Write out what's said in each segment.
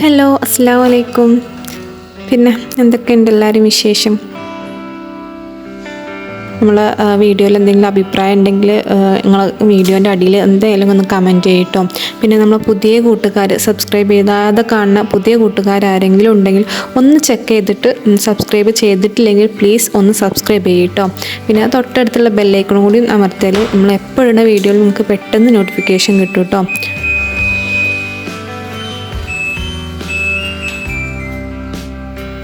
Hello, അസ്സലാമു അലൈക്കും. പിന്നെ എന്തൊക്കെയുണ്ട് എല്ലാവരും വിശേഷം? നമ്മൾ വീഡിയോയിൽ എന്തെങ്കിലും അഭിപ്രായം ഉണ്ടെങ്കിൽ നിങ്ങൾ വീഡിയോൻ്റെ അടിയിൽ എന്തായാലും ഒന്ന് കമൻറ്റ് ചെയ്യട്ടോ. പിന്നെ നമ്മൾ പുതിയ കൂട്ടുകാർ സബ്സ്ക്രൈബ് ചെയ്താതെ കാണുന്ന പുതിയ കൂട്ടുകാരാരെങ്കിലും ഉണ്ടെങ്കിൽ ഒന്ന് ചെക്ക് ചെയ്തിട്ട് സബ്സ്ക്രൈബ് ചെയ്തിട്ടില്ലെങ്കിൽ പ്ലീസ് ഒന്ന് സബ്സ്ക്രൈബ് ചെയ്യട്ടോ. പിന്നെ തൊട്ടടുത്തുള്ള ബെല്ലൈക്കണും കൂടി അമർത്തിയാൽ നമ്മൾ എപ്പോഴുള്ള വീഡിയോയിൽ നമുക്ക് പെട്ടെന്ന് നോട്ടിഫിക്കേഷൻ കിട്ടും കേട്ടോ.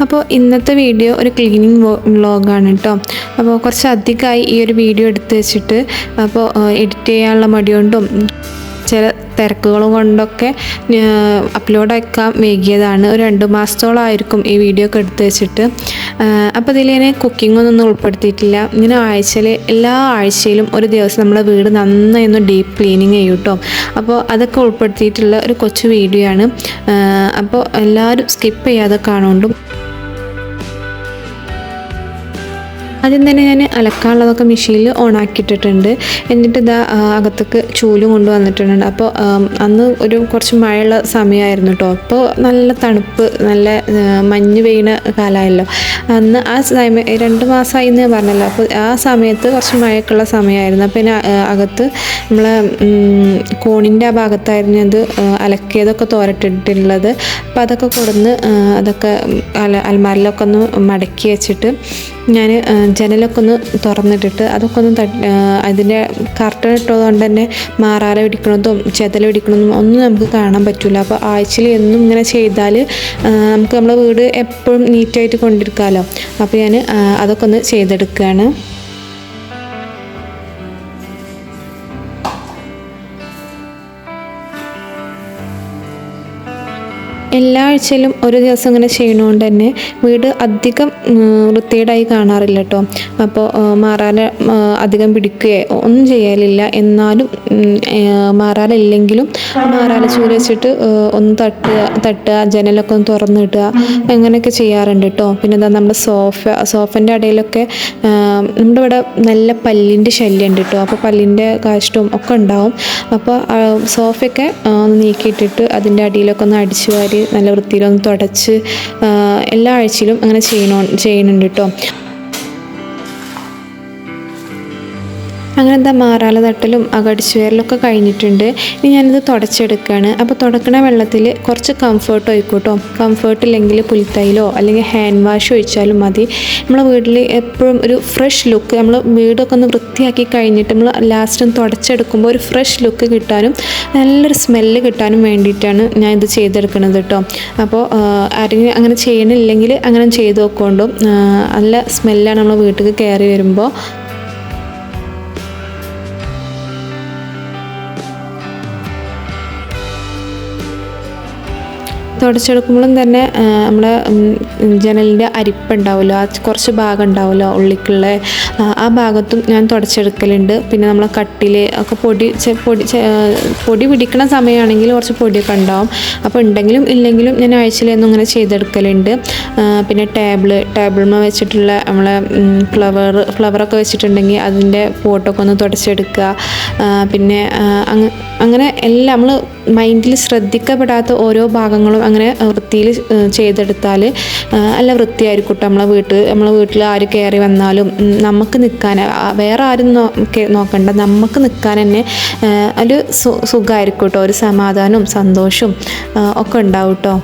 അപ്പോൾ ഇന്നത്തെ വീഡിയോ ഒരു ക്ലീനിങ് വ്ളോഗാണ് കേട്ടോ. അപ്പോൾ കുറച്ച് അധികമായി ഈ ഒരു വീഡിയോ എടുത്ത് വെച്ചിട്ട്, അപ്പോൾ എഡിറ്റ് ചെയ്യാനുള്ള മടി കൊണ്ടും ചില തിരക്കുകളും കൊണ്ടൊക്കെ അപ്ലോഡാക്കാൻ വൈകിയതാണ്. ഒരു 2 മാസത്തോളമായിരിക്കും ഈ വീഡിയോ ഒക്കെ എടുത്ത് വെച്ചിട്ട്. അപ്പോൾ ഇതിൽ ഞാൻ കുക്കിങ്ങൊന്നും ഉൾപ്പെടുത്തിയിട്ടില്ല. ഇങ്ങനെ എല്ലാ ആഴ്ചയിലും ഒരു ദിവസം നമ്മുടെ വീട് നന്നായി ഒന്ന് ഡീപ്പ് ക്ലീനിങ് ചെയ്യും കേട്ടോ. അപ്പോൾ അതൊക്കെ ഉൾപ്പെടുത്തിയിട്ടുള്ള ഒരു കൊച്ചു വീഡിയോ ആണ്. അപ്പോൾ എല്ലാവരും സ്കിപ്പ് ചെയ്യാതെ കാണുകൊണ്ടും. ആദ്യം തന്നെ ഞാൻ അലക്കാനുള്ളതൊക്കെ മെഷീനിൽ ഓണാക്കിയിട്ടിട്ടുണ്ട്. എന്നിട്ട് ഇതാ അകത്തേക്ക് ചൂലും കൊണ്ടുവന്നിട്ടുണ്ട്. അപ്പോൾ അന്ന് കുറച്ച് മഴയുള്ള സമയമായിരുന്നു കേട്ടോ. അപ്പോൾ നല്ല തണുപ്പ്, നല്ല മഞ്ഞ് പെയ്യുന്ന കാലമായല്ലോ അന്ന്. ആ സമയം 2 മാസമായി എന്ന് ഞാൻ പറഞ്ഞല്ലോ. അപ്പോൾ ആ സമയത്ത് കുറച്ച് മഴയൊക്കെയുള്ള സമയമായിരുന്നു. അപ്പോൾ പിന്നെ അകത്ത് നമ്മളെ കോണിൻ്റെ ആ ഭാഗത്തായിരുന്നു അത് അലക്കിയതൊക്കെ തോരട്ടിട്ടുള്ളത്. അപ്പോൾ അതൊക്കെ കൊടുന്ന് അതൊക്കെ അൽമാരിലൊക്കെ ഒന്ന് മടക്കി വെച്ചിട്ട് ഞാൻ ജനലൊക്കെ ഒന്ന് തുറന്നിട്ടിട്ട് അതൊക്കെ ഒന്ന് അതിൻ്റെ കർട്ടൻ ഇട്ടതുകൊണ്ട് തന്നെ മാറാല പിടിക്കണതും ചെതല പിടിക്കണതും ഒന്നും നമുക്ക് കാണാൻ പറ്റില്ല. അപ്പോൾ ആഴ്ചയിൽ എന്നും ഇങ്ങനെ ചെയ്താൽ നമുക്ക് നമ്മളെ വീട് എപ്പോഴും നീറ്റായിട്ട് കൊണ്ടിരിക്കാമല്ലോ. അപ്പോൾ ഞാൻ അതൊക്കെ ഒന്ന് ചെയ്തെടുക്കുകയാണ്. എല്ലാ ആഴ്ചയിലും ഒരു ദിവസം ഇങ്ങനെ ചെയ്യണതുകൊണ്ട് തന്നെ വീട് അധികം വൃത്തികേടായി കാണാറില്ല കേട്ടോ. അപ്പോൾ മാറാല അധികം പിടിക്കുകയോ ഒന്നും ചെയ്യലില്ല. എന്നാലും മാറാലില്ലെങ്കിലും മാറാല ചൂല് വെച്ചിട്ട് ഒന്ന് തട്ടുക ജനലൊക്കെ ഒന്ന് തുറന്നിടുക, അങ്ങനെയൊക്കെ ചെയ്യാറുണ്ട് കേട്ടോ. പിന്നെ എന്താ നമ്മുടെ സോഫൻ്റെ ഇടയിലൊക്കെ നമ്മുടെ ഇവിടെ നല്ല പല്ലിൻ്റെ ശല്യം ഉണ്ട് കേട്ടോ. അപ്പോൾ പല്ലിൻ്റെ കാഷ്ടവും ഒക്കെ ഉണ്ടാവും. അപ്പോൾ സോഫയൊക്കെ ഒന്ന് നീക്കിയിട്ടിട്ട് അതിൻ്റെ അടിയിലൊക്കെ ഒന്ന് അടിച്ചു വാരി നല്ല വൃത്തിയിലൊന്ന് തുടച്ച് എല്ലാ ആഴ്ചയിലും അങ്ങനെ ചെയ്യുന്നുണ്ട് കേട്ടോ. അങ്ങനെ എന്താ മാറാല തട്ടലും അകടിച്ചു വേരലൊക്കെ കഴിഞ്ഞിട്ടുണ്ട്. ഇനി ഞാനിത് തുടച്ചെടുക്കുകയാണ്. അപ്പോൾ തുടക്കണ വെള്ളത്തിൽ കുറച്ച് കംഫേർട്ട് ഒഴിക്കൂട്ടോ. കംഫേർട്ട് ഇല്ലെങ്കിൽ പുൽത്തൈലോ അല്ലെങ്കിൽ ഹാൻഡ് വാഷ് ഒഴിച്ചാലും മതി. നമ്മളെ വീട്ടിൽ എപ്പോഴും ഒരു ഫ്രഷ് ലുക്ക്, നമ്മൾ വീടൊക്കെ ഒന്ന് വൃത്തിയാക്കി കഴിഞ്ഞിട്ട് നമ്മൾ ലാസ്റ്റ് ഒന്ന് തുടച്ചെടുക്കുമ്പോൾ ഒരു ഫ്രഷ് ലുക്ക് കിട്ടാനും നല്ലൊരു സ്മെല്ല് കിട്ടാനും വേണ്ടിയിട്ടാണ് ഞാൻ ഇത് ചെയ്തെടുക്കുന്നത് കേട്ടോ. അപ്പോൾ ആരെങ്കിലും അങ്ങനെ ചെയ്യണില്ലെങ്കിൽ അങ്ങനെ ചെയ്ത് നോക്കൊണ്ടും നല്ല സ്മെല്ലാണ് നമ്മൾ വീട്ടിൽ കയറി വരുമ്പോൾ. തുടച്ചെടുക്കുമ്പോഴും തന്നെ നമ്മുടെ ജനലിൻ്റെ അരിപ്പുണ്ടാവുമല്ലോ, ആ കുറച്ച് ഭാഗം ഉണ്ടാവുമല്ലോ ഉള്ളിക്കുള്ള, ആ ഭാഗത്തും ഞാൻ തുടച്ചെടുക്കലുണ്ട്. പിന്നെ നമ്മളെ കട്ടിൽ ഒക്കെ പൊടി പിടിക്കണ സമയമാണെങ്കിൽ കുറച്ച് പൊടിയൊക്കെ ഉണ്ടാവും. അപ്പോൾ ഉണ്ടെങ്കിലും ഇല്ലെങ്കിലും ഞാൻ ആഴ്ചയിലൊന്നും ഇങ്ങനെ ചെയ്തെടുക്കലുണ്ട്. പിന്നെ ടേബിൾമ വെച്ചിട്ടുള്ള നമ്മളെ ഫ്ലവറൊക്കെ വെച്ചിട്ടുണ്ടെങ്കിൽ അതിൻ്റെ പോട്ടൊക്കെ ഒന്ന് തുടച്ചെടുക്കുക. പിന്നെ അങ്ങനെ എല്ലാം നമ്മൾ മൈൻഡിൽ ശ്രദ്ധിക്കപ്പെടാത്ത ഓരോ ഭാഗങ്ങളും അങ്ങനെ വൃത്തിയിൽ ചെയ്തെടുത്താൽ നല്ല വൃത്തിയായിരിക്കും കേട്ടോ. നമ്മളെ വീട്ടിൽ ആര് കയറി വന്നാലും നമുക്ക് നിൽക്കാൻ വേറെ ആരും നോക്കണ്ട, നമുക്ക് നിൽക്കാൻ തന്നെ ഒരു സുഖമായിരിക്കും കേട്ടോ. ഒരു സമാധാനവും സന്തോഷവും ഒക്കെ ഉണ്ടാവും കേട്ടോ.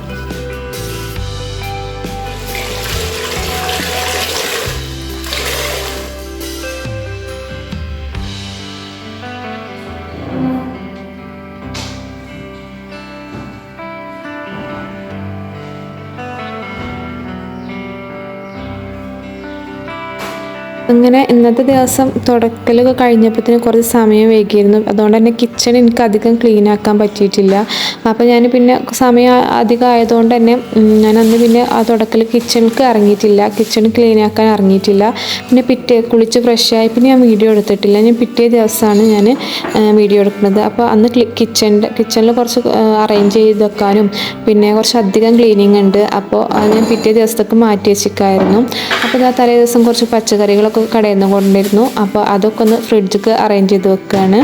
അങ്ങനെ ഇന്നത്തെ ദിവസം തുടക്കലൊക്കെ കഴിഞ്ഞപ്പോഴത്തേന് കുറച്ച് സമയം വൈകിയിരുന്നു. അതുകൊണ്ട് തന്നെ കിച്ചൺ എനിക്ക് അധികം ക്ലീൻ ആക്കാൻ പറ്റിയിട്ടില്ല. അപ്പോൾ ഞാൻ പിന്നെ സമയം അധികം ആയതുകൊണ്ട് തന്നെ ഞാനന്ന് പിന്നെ ആ തുടക്കൽ കിച്ചണിക്ക് ഇറങ്ങിയിട്ടില്ല, കിച്ചൺ ക്ലീൻ ആക്കാൻ ഇറങ്ങിയിട്ടില്ല. പിന്നെ കുളിച്ച് ഫ്രഷായി പിന്നെ ഞാൻ വീഡിയോ എടുത്തിട്ടില്ല. ഞാൻ പിറ്റേ ദിവസമാണ് ഞാൻ വീഡിയോ എടുക്കുന്നത്. അപ്പോൾ അന്ന് കിച്ചണിൽ കുറച്ച് അറേഞ്ച് ചെയ്ത് വെക്കാനും പിന്നെ കുറച്ച് അധികം ക്ലീനിങ് ഉണ്ട്. അപ്പോൾ ഞാൻ പിറ്റേ ദിവസത്തേക്ക് മാറ്റി വെച്ചിരിക്കുകയായിരുന്നു. അപ്പോൾ ആ തലേ ദിവസം കുറച്ച് പച്ചക്കറികളൊക്കെ കടയിൽ നിന്ന് കൊണ്ടിരുന്നു. അപ്പോൾ അതൊക്കെ ഒന്ന് ഫ്രിഡ്ജിക്ക് അറേഞ്ച് ചെയ്ത് വെക്കുകയാണ്.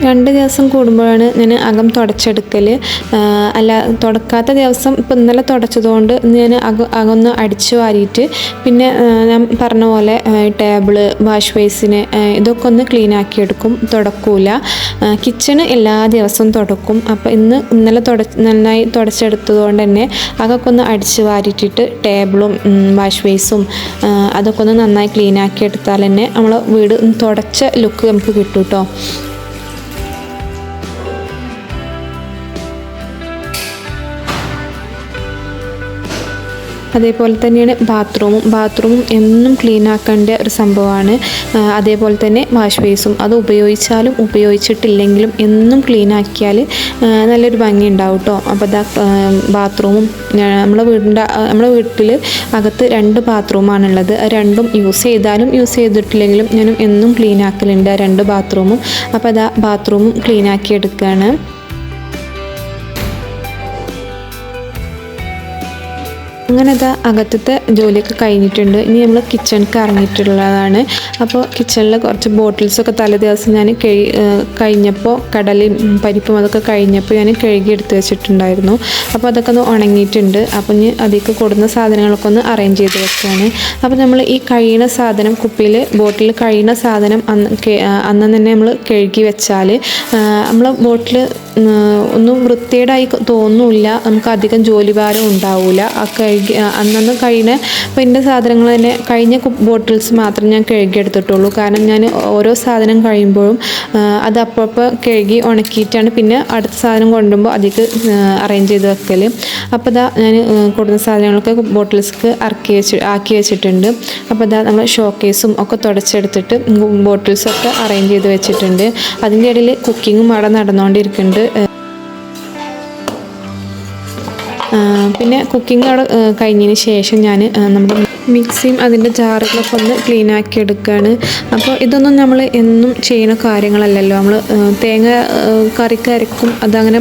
2 ദിവസം കൂടുമ്പോഴാണ് ഞാൻ അകം തുടച്ചെടുക്കൽ. അല്ല, തുടക്കാത്ത ദിവസം ഇപ്പം ഇന്നലെ തുടച്ചതുകൊണ്ട് ഇന്ന് ഞാൻ അകം ഒന്ന് അടിച്ചു വാരിയിട്ട് പിന്നെ ഞാൻ പറഞ്ഞ പോലെ ടേബിള്, വാഷ് ബേസിന് ഇതൊക്കെ ഒന്ന് ക്ലീൻ ആക്കി എടുക്കും. തുടക്കൂല. കിച്ചണ് എല്ലാ ദിവസവും തുടക്കും. അപ്പോൾ ഇന്നലെ നന്നായി തുടച്ചെടുത്തത് കൊണ്ട് തന്നെ അതൊക്കെ ഒന്ന് അടിച്ച് വാരിയിട്ടിട്ട് ടേബിളും വാഷ് ബേസും അതൊക്കെ ഒന്ന് നന്നായി ക്ലീൻ ആക്കി എടുത്താൽ തന്നെ നമ്മൾ വീട് തുടച്ച ലുക്ക് നമുക്ക് കിട്ടും കേട്ടോ. അതേപോലെ തന്നെയാണ് ബാത്റൂമും എന്നും ക്ലീൻ ആക്കേണ്ട ഒരു സംഭവമാണ്. അതേപോലെ തന്നെ വാഷ് ബേസും അത് ഉപയോഗിച്ചാലും ഉപയോഗിച്ചിട്ടില്ലെങ്കിലും എന്നും ക്ലീൻ ആക്കിയാൽ നല്ലൊരു ഭംഗി ഉണ്ടാവും കേട്ടോ. അപ്പോൾ ഇതാ ബാത്റൂമും നമ്മുടെ വീട്ടിൽ അകത്ത് 2 ബാത്റൂമാണുള്ളത്. രണ്ടും യൂസ് ചെയ്താലും യൂസ് ചെയ്തിട്ടില്ലെങ്കിലും ഞാൻ എന്നും ക്ലീൻ ആക്കലുണ്ട് 2 ബാത്റൂമും. അപ്പോൾ അതാ ബാത്റൂമും ക്ലീൻ ആക്കി എടുക്കുകയാണ്. അങ്ങനെ ഇതാ അകത്തത്തെ ജോലിയൊക്കെ കഴിഞ്ഞിട്ടുണ്ട്. ഇനി നമ്മൾ കിച്ചണിക്ക് ഇറങ്ങിയിട്ടുള്ളതാണ്. അപ്പോൾ കിച്ചണിൽ കുറച്ച് ബോട്ടിൽസൊക്കെ തലേ ദിവസം ഞാൻ കഴിഞ്ഞപ്പോൾ കടലയും പരിപ്പും അതൊക്കെ കഴിഞ്ഞപ്പോൾ ഞാൻ കഴുകി എടുത്ത് വെച്ചിട്ടുണ്ടായിരുന്നു. അപ്പോൾ അതൊക്കെ ഒന്ന് ഉണങ്ങിയിട്ടുണ്ട്. അപ്പോൾ ഇനി അതിലേക്ക് കൊടുന്ന സാധനങ്ങളൊക്കെ ഒന്ന് അറേഞ്ച് ചെയ്ത് വെക്കുകയാണ്. അപ്പോൾ നമ്മൾ ഈ കഴിയുന്ന സാധനം ബോട്ടിൽ കഴിയുന്ന സാധനം അന്ന് തന്നെ നമ്മൾ കഴുകി വെച്ചാൽ നമ്മൾ ബോട്ടിൽ ഒന്നും വൃത്തികേടായി തോന്നില്ല. നമുക്ക് അധികം ജോലി ഭാരം ഉണ്ടാവില്ല. അന്നന്ന് കഴിയുന്ന അപ്പോൾ എൻ്റെ സാധനങ്ങൾ തന്നെ കഴിഞ്ഞ ബോട്ടിൽസ് മാത്രം ഞാൻ കഴുകിയെടുത്തിട്ടുള്ളൂ. കാരണം ഞാൻ ഓരോ സാധനം കഴിയുമ്പോഴും അത് അപ്പോൾ കഴുകി ഉണക്കിയിട്ടാണ് പിന്നെ അടുത്ത സാധനം കൊണ്ടുമ്പോൾ അതിലേക്ക് അറേഞ്ച് ചെയ്ത് വെക്കൽ. അപ്പോൾ ഇതാ ഞാൻ കൊടുക്കുന്ന സാധനങ്ങളൊക്കെ ബോട്ടിൽസ്ക്ക് ആക്കി വെച്ചിട്ടുണ്ട്. അപ്പോൾ ഇതാ നമ്മൾ ഷോക്കേസും ഒക്കെ തുടച്ചെടുത്തിട്ട് ബോട്ടിൽസൊക്കെ അറേഞ്ച് ചെയ്ത് വെച്ചിട്ടുണ്ട്. അതിൻ്റെ ഇടയിൽ കുക്കിങ്ങും അവിടെ നടന്നുകൊണ്ടിരിക്കുന്നുണ്ട്. പിന്നെ കുക്കിംഗ് അവിടെ കഴിഞ്ഞതിന് ശേഷം ഞാൻ നമ്മുടെ മിക്സിയും അതിൻ്റെ ജാറുകളൊക്കെ ഒന്ന് ക്ലീൻ ആക്കി എടുക്കുകയാണ്. അപ്പോൾ ഇതൊന്നും നമ്മൾ എന്നും ചെയ്യുന്ന കാര്യങ്ങളല്ലല്ലോ. നമ്മൾ തേങ്ങ കറിക്ക് അരക്കും, അതങ്ങനെ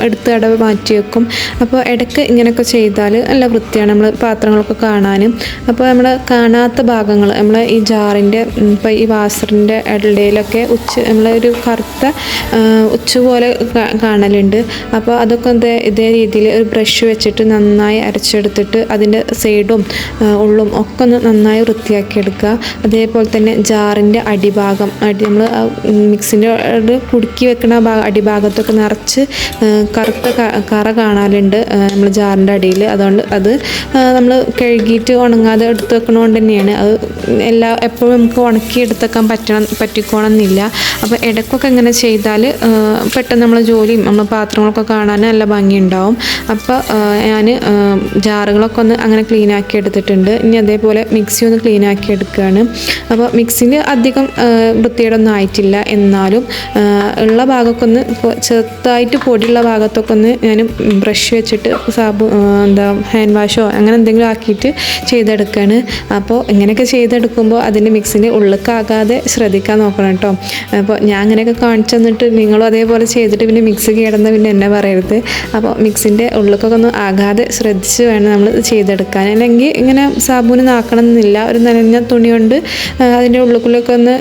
എടുത്ത് അടവ് മാറ്റി വെക്കും. അപ്പോൾ ഇടയ്ക്ക് ഇങ്ങനെയൊക്കെ ചെയ്താൽ നല്ല വൃത്തിയാണ് നമ്മൾ പാത്രങ്ങളൊക്കെ കാണാനും. അപ്പോൾ നമ്മൾ കാണാത്ത ഭാഗങ്ങൾ നമ്മൾ ഈ ജാറിൻ്റെ ഇപ്പോൾ ഈ വാസറിൻ്റെ ഇടയിലൊക്കെ നമ്മളെ ഒരു കറുത്ത ഉച്ച പോലെ കാണലുണ്ട്. അപ്പോൾ അതൊക്കെ ഇതേ രീതിയിൽ ഒരു ബ്രഷ് വെച്ചിട്ട് നന്നായി അരച്ചെടുത്തിട്ട് അതിൻ്റെ സൈഡും ഉള്ളും ഒക്കെ ഒന്ന് നന്നായി വൃത്തിയാക്കി എടുക്കുക. അതേപോലെ തന്നെ ജാറിൻ്റെ അടിഭാഗം നമ്മൾ മിക്സിൻ്റെ കുടുക്കി വെക്കുന്ന അടിഭാഗത്തൊക്കെ നിറച്ച് കറുത്ത കറ കാണാറുണ്ട് നമ്മൾ ജാറിൻ്റെ അടിയിൽ. അതുകൊണ്ട് അത് നമ്മൾ കഴുകിയിട്ട് ഉണങ്ങാതെ എടുത്ത് വെക്കണോണ്ട് തന്നെയാണ്. അത് എപ്പോഴും നമുക്ക് ഉണക്കി എടുത്തേക്കാൻ പറ്റിക്കോണമെന്നില്ല. അപ്പോൾ ഇടയ്ക്കൊക്കെ ഇങ്ങനെ ചെയ്താൽ പെട്ടെന്ന് നമ്മളെ ജോലിയും നമ്മൾ പാത്രങ്ങളൊക്കെ കാണാൻ നല്ല ഭംഗിയുണ്ടാവും. അപ്പോൾ ഞാൻ ജാറുകളൊക്കെ ഒന്ന് അങ്ങനെ ക്ലീൻ ആക്കി എടുത്തിട്ടുണ്ട്. ഇനി അതേപോലെ മിക്സി ഒന്ന് ക്ലീൻ ആക്കി എടുക്കുകയാണ്. അപ്പോൾ മിക്സിന് അധികം വൃത്തികേടൊന്നും ആയിട്ടില്ല. എന്നാലും ഉള്ള ഭാഗമൊക്കെ ഒന്ന് ചെറുതായിട്ട് പൊടിയുള്ള ഭാഗത്തൊക്കെ ഒന്ന് ഞാൻ ബ്രഷ് വെച്ചിട്ട് ഹാൻഡ് വാഷോ അങ്ങനെ എന്തെങ്കിലും ആക്കിയിട്ട് ചെയ്തെടുക്കുകയാണ്. അപ്പോൾ ഇങ്ങനെയൊക്കെ ചെയ്തെടുക്കുമ്പോൾ അതിൻ്റെ മിക്സിൻ്റെ ഉള്ളിലേക്കാകാതെ ശ്രദ്ധിക്കാൻ നോക്കണം കേട്ടോ. അപ്പോൾ ഞാൻ അങ്ങനെയൊക്കെ കാണിച്ചു തന്നിട്ട് നിങ്ങളും അതേപോലെ ചെയ്തിട്ട് പിന്നെ മിക്സി കേടുന്ന പിന്നെ എന്നെ പറയരുത്. അപ്പോൾ മിക്സിൻ്റെ ഉള്ളിലേക്കൊക്കെ ഒന്ന് ആകാതെ ശ്രദ്ധിച്ച് വേണം നമ്മൾ ചെയ്തെടുക്കാൻ. അല്ലെങ്കിൽ ഇങ്ങനെ സാബൂന് നാക്കണം എന്നില്ല. ഒരു നനഞ്ഞ തുണി കൊണ്ട് അതിൻ്റെ ഉള്ളിലേക്കൊക്കെ ഒന്ന്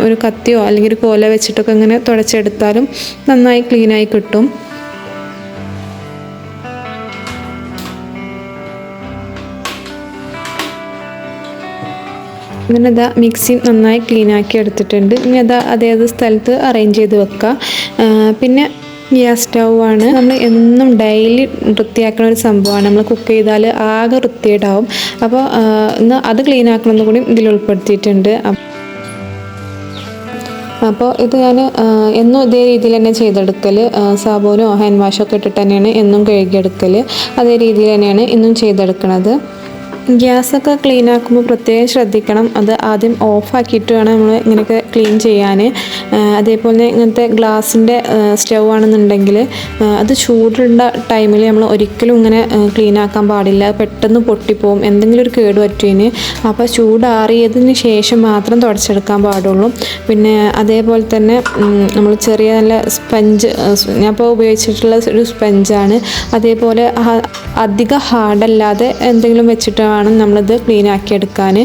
ഒരു കത്തിയോ അല്ലെങ്കിൽ ഒരു കോല വെച്ചിട്ടൊക്കെ ഇങ്ങനെ തുടച്ചെടുത്താലും നന്നായി ക്ലീനായി കിട്ടും. അങ്ങനെ അതാ മിക്സി നന്നായി ക്ലീനാക്കി എടുത്തിട്ടുണ്ട്. ഇനി അതാ അതേത് സ്ഥലത്ത് അറേഞ്ച് ചെയ്ത് വെക്കുക. പിന്നെ ഗ്യാസ് സ്റ്റൗവാണ് നമ്മൾ എന്നും ഡെയിലി വൃത്തിയാക്കുന്ന ഒരു സംഭവമാണ്. നമ്മൾ കുക്ക് ചെയ്താൽ ആകെ വൃത്തികേടാവും. അപ്പോൾ ഇന്ന് അത് ക്ലീൻ ആക്കണമെന്ന് കൂടി ഇതിൽ ഉൾപ്പെടുത്തിയിട്ടുണ്ട്. അപ്പോൾ ഇത് ഞാൻ എന്നും ഇതേ രീതിയിൽ തന്നെ ചെയ്തെടുക്കൽ. സാബൂനോ ഹാൻഡ് വാഷോ ഒക്കെ ഇട്ടിട്ട് തന്നെയാണ് എന്നും കഴുകിയെടുക്കൽ. അതേ രീതിയിൽ തന്നെയാണ് ഇന്നും ചെയ്തെടുക്കുന്നത്. ഗ്യാസൊക്കെ ക്ലീൻ ആക്കുമ്പോൾ പ്രത്യേകം ശ്രദ്ധിക്കണം. അത് ആദ്യം ഓഫാക്കിയിട്ട് വേണം നമ്മൾ ഇങ്ങനെയൊക്കെ ക്ലീൻ ചെയ്യാൻ. അതേപോലെ ഇങ്ങനത്തെ ഗ്ലാസിൻ്റെ സ്റ്റൗ ആണെന്നുണ്ടെങ്കിൽ അത് ചൂടുള്ള ടൈമിൽ നമ്മൾ ഒരിക്കലും ഇങ്ങനെ ക്ലീൻ ആക്കാൻ പാടില്ല. പെട്ടെന്ന് പൊട്ടിപ്പോവും, എന്തെങ്കിലും ഒരു കേട് പറ്റുന്നതിന്. അപ്പോൾ ചൂടാറിയതിന് ശേഷം മാത്രം തുടച്ചെടുക്കാൻ പാടുള്ളൂ. പിന്നെ അതേപോലെ തന്നെ നമ്മൾ ചെറിയ നല്ല സ്പഞ്ച്, ഞാൻ ഇപ്പോൾ ഉപയോഗിച്ചിട്ടുള്ള ഒരു സ്പഞ്ചാണ്. അതേപോലെ അധികം ഹാർഡല്ലാതെ എന്തെങ്കിലും വെച്ചിട്ട് വേണം നമ്മളിത് ക്ലീൻ ആക്കി എടുക്കാൻ.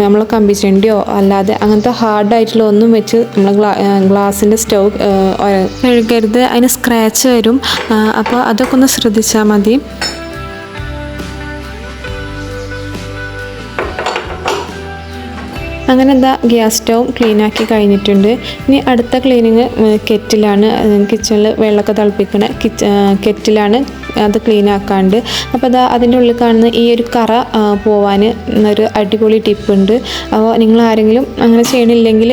നമ്മൾ കമ്പിച്ചണ്ടിയോ അല്ലാതെ അങ്ങനത്തെ ഹാർഡായിട്ടുള്ള ഒന്നും വെച്ച് നമ്മൾ ഗ്ലാസിൻ്റെ സ്റ്റൗ കഴുകരുത്, അതിന് സ്ക്രാച്ച് വരും. അപ്പോൾ അതൊക്കെ ഒന്ന് ശ്രദ്ധിച്ചാൽ മതി. അങ്ങനെ എന്താ ഗ്യാസ് സ്റ്റൗ ക്ലീനാക്കി കഴിഞ്ഞിട്ടുണ്ട്. ഇനി അടുത്ത ക്ലീനിങ് കെറ്റിലാണ്. കിച്ചണിൽ വെള്ളമൊക്കെ തിളപ്പിക്കുന്ന കെറ്റിലാണ് അത് ക്ലീൻ ആക്കാണ്ട്. അപ്പോൾ അതാ അതിൻ്റെ ഉള്ളിൽ കാണുന്ന ഈ ഒരു കറ പോവാൻ ഒരു അടിപൊളി ടിപ്പുണ്ട്. അപ്പോൾ നിങ്ങൾ ആരെങ്കിലും അങ്ങനെ ചെയ്യണില്ലെങ്കിൽ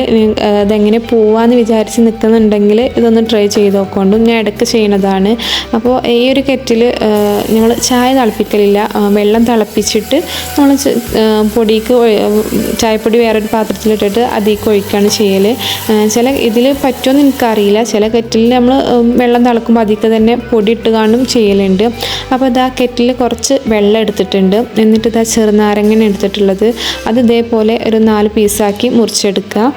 അതെങ്ങനെ പോവാന്ന് വിചാരിച്ച് നിൽക്കുന്നുണ്ടെങ്കിൽ ഇതൊന്ന് ട്രൈ ചെയ്ത് നോക്കൊണ്ടു. ഞാൻ ഇടയ്ക്ക് ചെയ്യണതാണ്. അപ്പോൾ ഈ ഒരു കെറ്റിൽ ഞങ്ങൾ ചായ തിളപ്പിക്കലില്ല, വെള്ളം തിളപ്പിച്ചിട്ട് നമ്മൾ പൊടിക്ക് ചായപ്പൊടി വേറൊരു പാത്രത്തിലിട്ടിട്ട് അതിലേക്ക് ഒഴിക്കുകയാണ് ചെയ്യൽ. ചില ഇതിൽ പറ്റുമെന്ന് എനിക്കറിയില്ല. ചില കെറ്റിൽ നമ്മൾ വെള്ളം തിളക്കുമ്പോൾ അതിലേക്ക് തന്നെ പൊടി ഇട്ട് കാണും ചെയ്യലുണ്ട്. അപ്പോൾ ഇതാ കെറ്റിൽ കുറച്ച് വെള്ളം എടുത്തിട്ടുണ്ട്. എന്നിട്ട് ഇതാ ചെറുനാരങ്ങ എടുത്തിട്ടുള്ളത് അത് ഇതേപോലെ ഒരു 4 പീസാക്കി മുറിച്ചെടുക്കുക.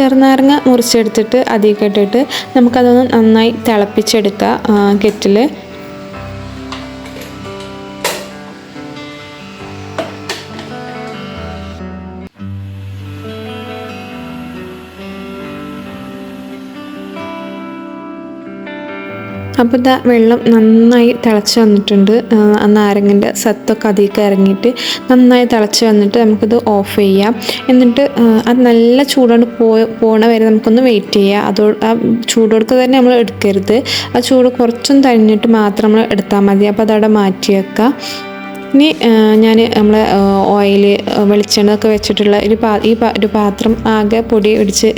ചെറുനാരങ്ങ മുറിച്ചെടുത്തിട്ട് അതിലേക്ക് ഇട്ടിട്ട് നമുക്കതൊന്ന് നന്നായി തിളപ്പിച്ചെടുക്കുക കെറ്റിൽ. അപ്പോൾ ഇതാ വെള്ളം നന്നായി തിളച്ച് വന്നിട്ടുണ്ട്. നാരങ്ങൻ്റെ സത്തൊക്കെ അതിലേക്ക് ഇറങ്ങിയിട്ട് നന്നായി തിളച്ച് വന്നിട്ട് നമുക്കിത് ഓഫ് ചെയ്യാം. എന്നിട്ട് അത് നല്ല ചൂടോട് പോണ വരെ നമുക്കൊന്ന് വെയിറ്റ് ചെയ്യാം. ആ ചൂടോടൊക്കെ തന്നെ നമ്മൾ എടുക്കരുത്. ആ ചൂട് കുറച്ചൊന്ന് തണിഞ്ഞിട്ട് മാത്രം നമ്മൾ എടുത്താൽ മതി. അപ്പോൾ അതവിടെ മാറ്റി വെക്കാം. ഇനി ഞാൻ നമ്മളെ ഓയിൽ വെളിച്ചെണ്ണയൊക്കെ വെച്ചിട്ടുള്ള ഒരു പാത്രം ആകെ പൊടി ഇടിച്ച്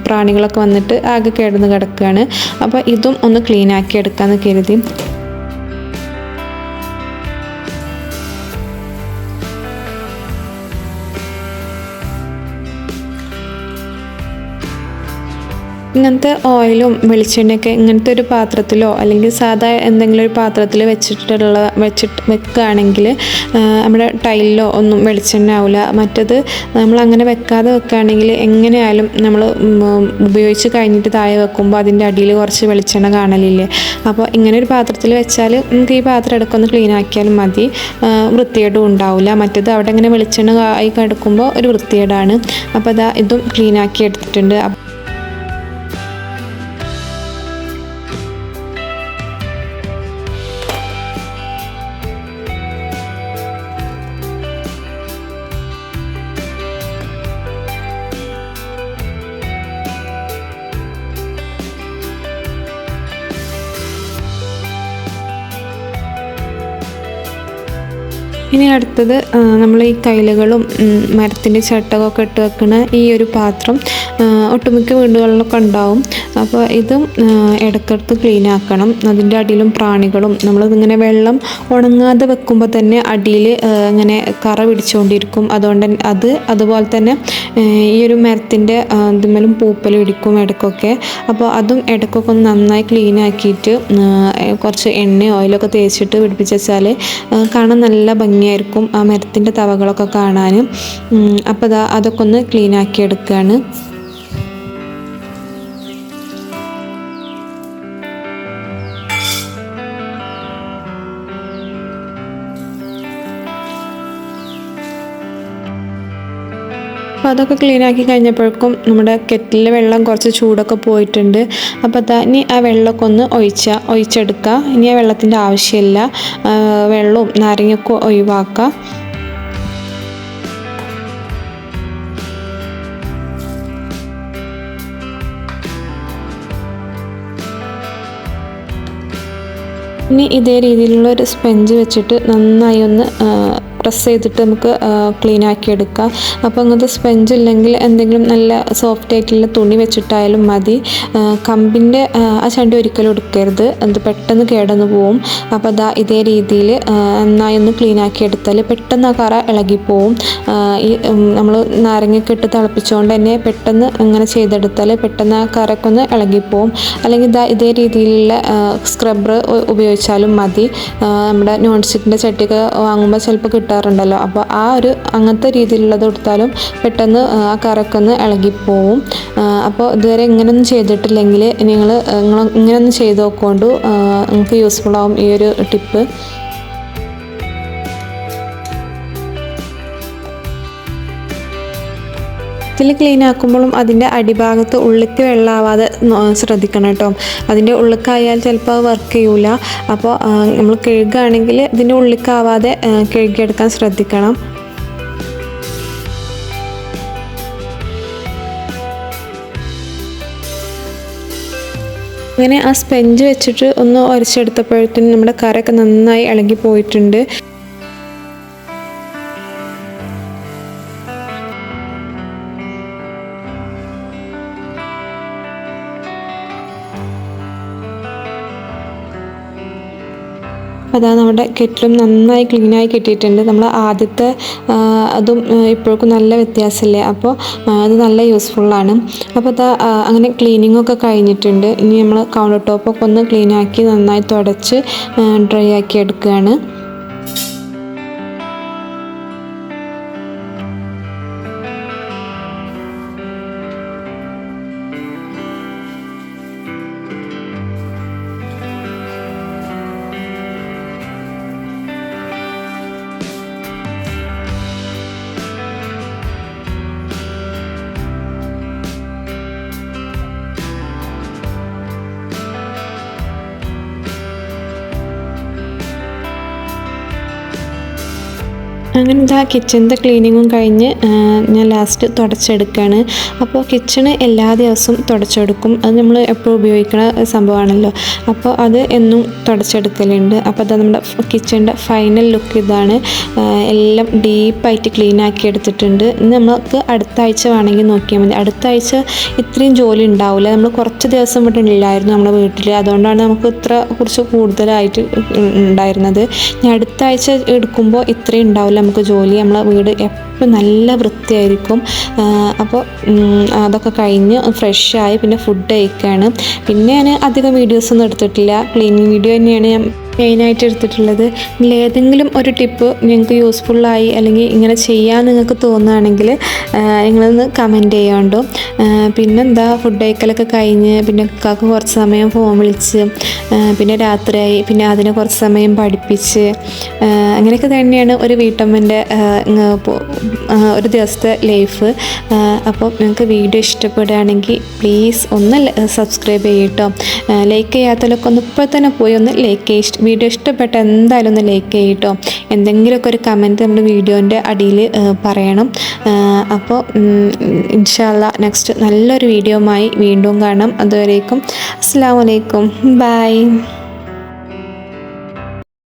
പ്രാണികളൊക്കെ വന്നിട്ട് ആകെ കിടന്ന് കിടക്കുകയാണ്. അപ്പോൾ ഇതും ഒന്ന് ക്ലീൻ ആക്കി എടുക്കാമെന്ന് കരുതി. ഇങ്ങനത്തെ ഓയിലും വെളിച്ചെണ്ണയൊക്കെ ഇങ്ങനത്തെ ഒരു പാത്രത്തിലോ അല്ലെങ്കിൽ സാധാ എന്തെങ്കിലും ഒരു പാത്രത്തിൽ വെക്കുകയാണെങ്കിൽ നമ്മുടെ ടൈലിലോ ഒന്നും വെളിച്ചെണ്ണ ആവില്ല. മറ്റത് നമ്മളങ്ങനെ വെക്കാതെ വെക്കുകയാണെങ്കിൽ എങ്ങനെയായാലും നമ്മൾ ഉപയോഗിച്ച് കഴിഞ്ഞിട്ട് താഴെ വെക്കുമ്പോൾ അതിൻ്റെ അടിയിൽ കുറച്ച് വെളിച്ചെണ്ണ കാണലില്ലേ. അപ്പോൾ ഇങ്ങനെ ഒരു പാത്രത്തിൽ വെച്ചാൽ നമുക്ക് ഈ പാത്രം ഇടയ്ക്കൊന്ന് ക്ലീൻ ആക്കിയാലും മതി, വൃത്തികേടും ഉണ്ടാവില്ല. മറ്റത് അവിടെ ഇങ്ങനെ വെളിച്ചെണ്ണ ആയി കിടക്കുമ്പോൾ ഒരു വൃത്തികേടാണ്. അപ്പോൾ അതാ ഇതും ക്ലീൻ ആക്കി എടുത്തിട്ടുണ്ട്. ഇനി അടുത്തത് നമ്മൾ ഈ കൈലുകളും മരത്തിൻ്റെ ചട്ടകമൊക്കെ ഇട്ട് വെക്കുന്ന ഈ ഒരു പാത്രം ഒട്ടുമിക്ക വീടുകളിലൊക്കെ ഉണ്ടാവും. അപ്പോൾ ഇതും ഇടയ്ക്കിടയ്ക്ക് ക്ലീൻ ആക്കണം. അതിൻ്റെ അടിയിലും പ്രാണികളും നമ്മളിങ്ങനെ വെള്ളം ഉണങ്ങാതെ വെക്കുമ്പോൾ തന്നെ അടിയിൽ ഇങ്ങനെ കറ പിടിച്ചുകൊണ്ടിരിക്കും. അതുകൊണ്ട് അതുപോലെ തന്നെ ഈ ഒരു മരത്തിൻ്റെ ഇതുമ്മലും പൂപ്പൽ പിടിക്കും ഇടയ്ക്കൊക്കെ. അപ്പോൾ അതും ഇടയ്ക്കൊക്കെ ഒന്ന് നന്നായി ക്ലീൻ ആക്കിയിട്ട് കുറച്ച് എണ്ണയോ ഓയിലൊക്കെ തേച്ചിട്ട് പിടിപ്പിച്ച് വെച്ചാൽ കാണാൻ നല്ല ഭംഗിയായിരിക്കും ആ മരത്തിൻ്റെ തവകളൊക്കെ കാണാൻ. അപ്പോൾ അതൊക്കെ ഒന്ന് ക്ലീൻ ആക്കി എടുക്കുകയാണ്. അപ്പോൾ അതൊക്കെ ക്ലീൻ ആക്കി കഴിഞ്ഞപ്പോഴേക്കും നമ്മുടെ കെറ്റിലെ വെള്ളം കുറച്ച് ചൂടൊക്കെ പോയിട്ടുണ്ട്. അപ്പോൾ ഇനി ആ വെള്ളമൊക്കെ ഒന്ന് ഒഴിച്ചെടുക്കുക. ഇനി ആ വെള്ളത്തിൻ്റെ ആവശ്യമില്ല. വെള്ളവും നാരങ്ങയൊക്കെ ഒഴിവാക്കുക. ഇനി ഇതേ രീതിയിലുള്ള ഒരു സ്പഞ്ച് വെച്ചിട്ട് നന്നായി ഒന്ന് പ്രസ് ചെയ്തിട്ട് നമുക്ക് ക്ലീൻ ആക്കി എടുക്കാം. അപ്പോൾ അങ്ങനത്തെ സ്പഞ്ച് ഇല്ലെങ്കിൽ എന്തെങ്കിലും നല്ല സോഫ്റ്റ് ആയിട്ടുള്ള തുണി വെച്ചിട്ടായാലും മതി. കമ്പിൻ്റെ ആ ചണ്ടി ഒരിക്കലും എടുക്കരുത്, അത് പെട്ടെന്ന് കേടന്ന് പോവും. അപ്പോൾ ഇതേ രീതിയിൽ നന്നായി ഒന്ന് ക്ലീൻ ആക്കി എടുത്താൽ പെട്ടെന്ന് ആ കറ ഇളകിപ്പോവും. ഈ നമ്മൾ നാരങ്ങയൊക്കെ ഇട്ട് തിളപ്പിച്ചുകൊണ്ട് തന്നെ പെട്ടെന്ന് അങ്ങനെ ചെയ്തെടുത്താൽ പെട്ടെന്ന് ആ കറയൊക്കെ ഒന്ന് ഇളകിപ്പോവും. അല്ലെങ്കിൽ ഇതേ രീതിയിലുള്ള സ്ക്രബ്ബർ ഉപയോഗിച്ചാലും മതി. നമ്മുടെ നോൺ സ്റ്റിക്കിൻ്റെ ചട്ടിയൊക്കെ വാങ്ങുമ്പോൾ ചിലപ്പോൾ കിട്ടാറുണ്ട്. കളർ ഉണ്ടല്ലോ, അപ്പോൾ ആ ഒരു അങ്ങനത്തെ രീതിയിലുള്ളത് കൊടുത്താലും പെട്ടെന്ന് ആ കറൊക്കെ ഒന്ന് ഇളകിപ്പോവും. അപ്പോൾ ഇതുവരെ ഇങ്ങനെയൊന്നും ചെയ്തിട്ടില്ലെങ്കിൽ നിങ്ങൾ ഇങ്ങനെയൊന്നും ചെയ്ത് നോക്കൊണ്ട് നിങ്ങൾക്ക് യൂസ്ഫുൾ ആവും ഈ ഒരു ടിപ്പ്. ഇതിൽ ക്ലീൻ ആക്കുമ്പോഴും അതിൻ്റെ അടിഭാഗത്ത് ഉള്ളിക്ക് വെള്ളമാവാതെ ശ്രദ്ധിക്കണം കേട്ടോ. അതിൻ്റെ ഉള്ളിക്കായാൽ ചിലപ്പോൾ അത് വർക്ക് ചെയ്യൂല. അപ്പോൾ നമ്മൾ കഴുകുകയാണെങ്കിൽ ഇതിൻ്റെ ഉള്ളിക്കാവാതെ കഴുകിയെടുക്കാൻ ശ്രദ്ധിക്കണം. അങ്ങനെ ആ സ്പെഞ്ച് വെച്ചിട്ട് ഒന്ന് ഉരച്ചെടുത്തപ്പോഴത്തേനും നമ്മുടെ കറയൊക്കെ നന്നായി ഇളകി പോയിട്ടുണ്ട്. അതാ നമ്മുടെ കെറ്റിലും നന്നായി ക്ലീനായി കിട്ടിയിട്ടുണ്ട്. നമ്മൾ ആദ്യത്തെ അതും ഇപ്പോഴേക്കും നല്ല വ്യത്യാസമില്ലേ, അപ്പോൾ അത് നല്ല യൂസ്ഫുള്ളാണ്. അപ്പോൾ അതാ അങ്ങനെ ക്ലീനിങ്ങൊക്കെ കഴിഞ്ഞിട്ടുണ്ട്. ഇനി നമ്മൾ കൗണ്ടർ ടോപ്പൊക്കെ ഒന്ന് ക്ലീനാക്കി നന്നായി തുടച്ച് ഡ്രൈ ആക്കി എടുക്കുകയാണ്. അങ്ങനെ ഇതാ കിച്ചണിൻ്റെ ക്ലീനിങ്ങും കഴിഞ്ഞ് ഞാൻ ലാസ്റ്റ് തുടച്ചെടുക്കുകയാണ്. അപ്പോൾ കിച്ചണ് എല്ലാ ദിവസവും തുടച്ചെടുക്കും. അത് നമ്മൾ എപ്പോഴും ഉപയോഗിക്കുന്ന സംഭവമാണല്ലോ, അപ്പോൾ അത് എന്നും തുടച്ചെടുക്കലുണ്ട്. അപ്പോൾ അത് നമ്മുടെ കിച്ചണിൻ്റെ ഫൈനൽ ലുക്ക് ഇതാണ്. എല്ലാം ഡീപ്പായിട്ട് ക്ലീൻ ആക്കി എടുത്തിട്ടുണ്ട്. ഇന്ന് നമുക്ക് അടുത്ത ആഴ്ച വേണമെങ്കിൽ നോക്കിയാൽ മതി. അടുത്ത ആഴ്ച ഇത്രയും ജോലി ഉണ്ടാവില്ല. നമ്മൾ കുറച്ച് ദിവസം ഇവിടെ ഇല്ലായിരുന്നു നമ്മുടെ വീട്ടിൽ, അതുകൊണ്ടാണ് നമുക്ക് ഇത്ര കുറച്ച് കൂടുതലായിട്ട് ഉണ്ടായിരുന്നത്. ഞാൻ അടുത്ത ആഴ്ച എടുക്കുമ്പോൾ ഇത്രയും ഉണ്ടാവില്ല നമുക്ക് ജോലി. നമ്മളെ വീട് എപ്പോഴും നല്ല വൃത്തിയായിരിക്കും. അപ്പോൾ അതൊക്കെ കഴിഞ്ഞ് ഫ്രഷായി പിന്നെ ഫുഡ് കഴിക്കുകയാണ്. പിന്നെ ഞാൻ അധികം വീഡിയോസൊന്നും എടുത്തിട്ടില്ല, ക്ലീനിങ് വീഡിയോ തന്നെയാണ് ഞാൻ മെയിനായിട്ട് എടുത്തിട്ടുള്ളത്. ഇതിൽ ഏതെങ്കിലും ഒരു ടിപ്പ് നിങ്ങൾക്ക് യൂസ്ഫുള്ളായി അല്ലെങ്കിൽ ഇങ്ങനെ ചെയ്യാൻ നിങ്ങൾക്ക് തോന്നുകയാണെങ്കിൽ നിങ്ങളൊന്ന് കമൻറ്റ് ചെയ്യാണ്ടോ. പിന്നെന്താ ഫുഡ് കഴിക്കലൊക്കെ കഴിഞ്ഞ് പിന്നെ കാക്ക് കുറച്ച് സമയം ഫോൺ വിളിച്ച് പിന്നെ രാത്രിയായി, പിന്നെ അതിനെ കുറച്ച് സമയം പഠിപ്പിച്ച് അങ്ങനെയൊക്കെ തന്നെയാണ് ഒരു വീട്ടമ്മൻ്റെ ഒരു ദിവസത്തെ ലൈഫ്. അപ്പോൾ നിങ്ങൾക്ക് വീഡിയോ ഇഷ്ടപ്പെടുകയാണെങ്കിൽ പ്ലീസ് ഒന്ന് സബ്സ്ക്രൈബ് ചെയ്യട്ടോ. ലൈക്ക് ചെയ്യാത്തവരൊക്കെ ഒന്ന് ഇപ്പോൾ തന്നെ പോയി ഒന്ന് ലൈക്ക് ചെയ്യ. വീഡിയോ ഇഷ്ടപ്പെട്ട എന്തായാലും ഒന്ന് ലൈക്ക് ചെയ്യട്ടോ. എന്തെങ്കിലുമൊക്കെ ഒരു കമൻറ്റ് നമ്മുടെ വീഡിയോൻ്റെ അടിയിൽ പറയണം. അപ്പോൾ ഇൻഷാ അല്ലാഹ് നെക്സ്റ്റ് നല്ലൊരു വീഡിയോയുമായി വീണ്ടും കാണാം. അതുവരേക്കും അസ്സലാമു അലൈക്കും, ബൈ.